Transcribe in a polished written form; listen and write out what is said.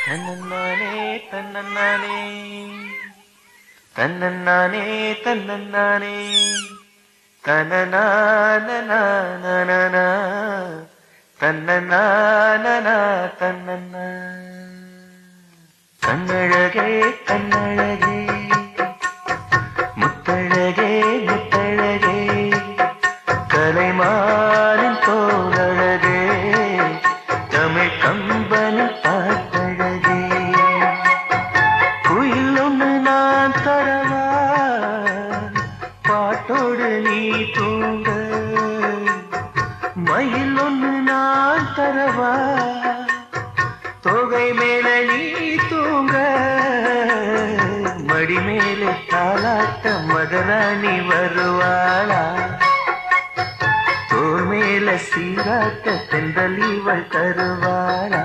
தன்னன்னானே தன்னன்னானே தன்னன்னானே தன்னன்னானே தனநானநானனா தன்னநானனா தன்னன்னா கண்ணழகே கண்ணழகே முத்தழகே முத்தழகே கலைமானின் தோழழகே தமிழ் கம்பனின் பாட்டழகே குயில் ஒன்று நான் தரவா பாட்டோடு நீ தூங்க மயில் ஒன்று நான் தரவா தொகை மேல நீ தூங்க மடி மேலே தாலாட்ட மதராணி வருவாளா தோல் மேல சீராட்ட தென்றல் இவள் தருவாளா